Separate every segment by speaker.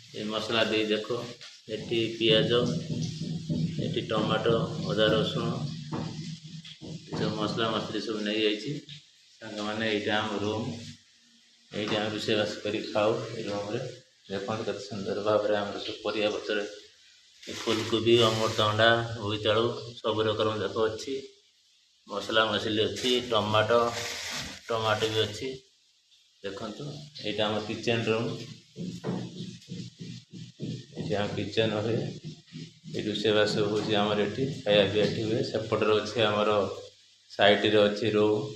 Speaker 1: ये मसला दे देखो एटी पियाज एटी टमाटो अदा रसुण सब मसला मसली सब नहीं जाइए सांग मैंने यहाँ आम रूम ये आम रोषेबास कर खाऊ रूम देखो कत सुंदर भाव में आम सब परिया पत्र फुलकोबी अमृतभंडा बोईतालु सब रकम देखो अच्छी मसला मसली अच्छी टमाटो टमाटो भी अच्छी देखो यहाँ आम किचेन रूम ये किचेन हुए ये रोषेबास हूँ आमर ये खाया पीया हुए सेपटर अच्छे आमर साइड रे अच्छी रूम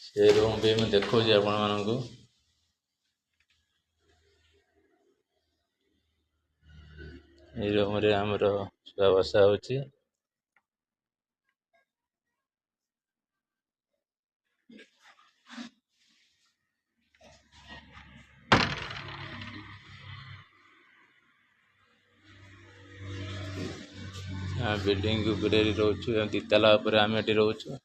Speaker 1: से रूम भी मैं देखो आपण मानू ये रूम रे आमर शुआ बसा होची बिल्डिंग ऊपर रोचु तिताला ऊपर आम ये रोचु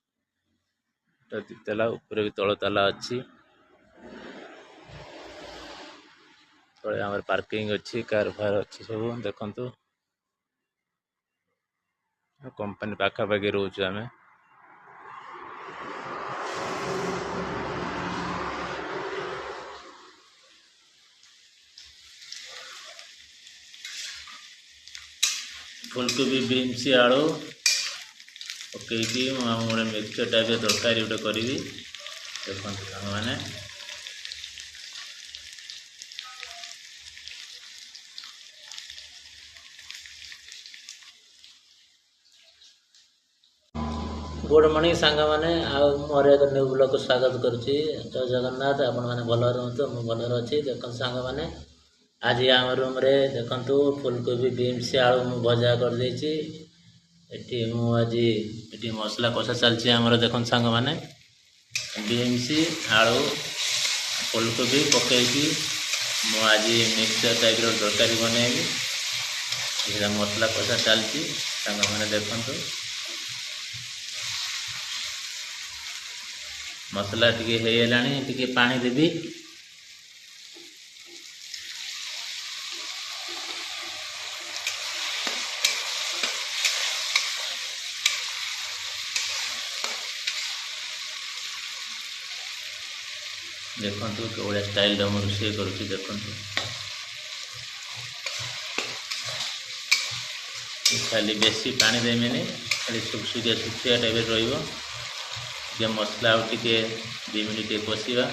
Speaker 1: तिताला ऊपर भी तल ताला अच्छी तले आम पार्किंग अच्छी कार फार अच्छी सब देखु कंपनी पाखापाखि रोचु आम फुलकोबी बीन्स आलू पकईकि गोटे मिक्सचर टाइप तरकारी गोटे करी देखो मैंने गुड मॉर्निंग सांग मैंने मोर एक न्यू ब्लॉग को स्वागत करुच्ची जय जगन्नाथ आपण मैंने भल रुहतु मुझे भल अच्छी देखो सांग मैंने आज आम रूम रे देखु फुलकोबी बीन्स आलू मु भजा कर देछि एटी आज ये मसला कषा चलती आमर देखो सांग मैंने बीन्स आलू फुलकोबी पकईकि आज मिक्सचर टाइप तरकारी बनैबी मसला कषा चलती सांग मैंने देखु मसला टिके टिके पानी देवी देखु कौड़ा स्टाइल रोषे करुच्ची देखु खाली बेसी पानी देमेनि खाली सुखसुखिया सुखिया टाइप रे मसला टे 2 मिनट कषा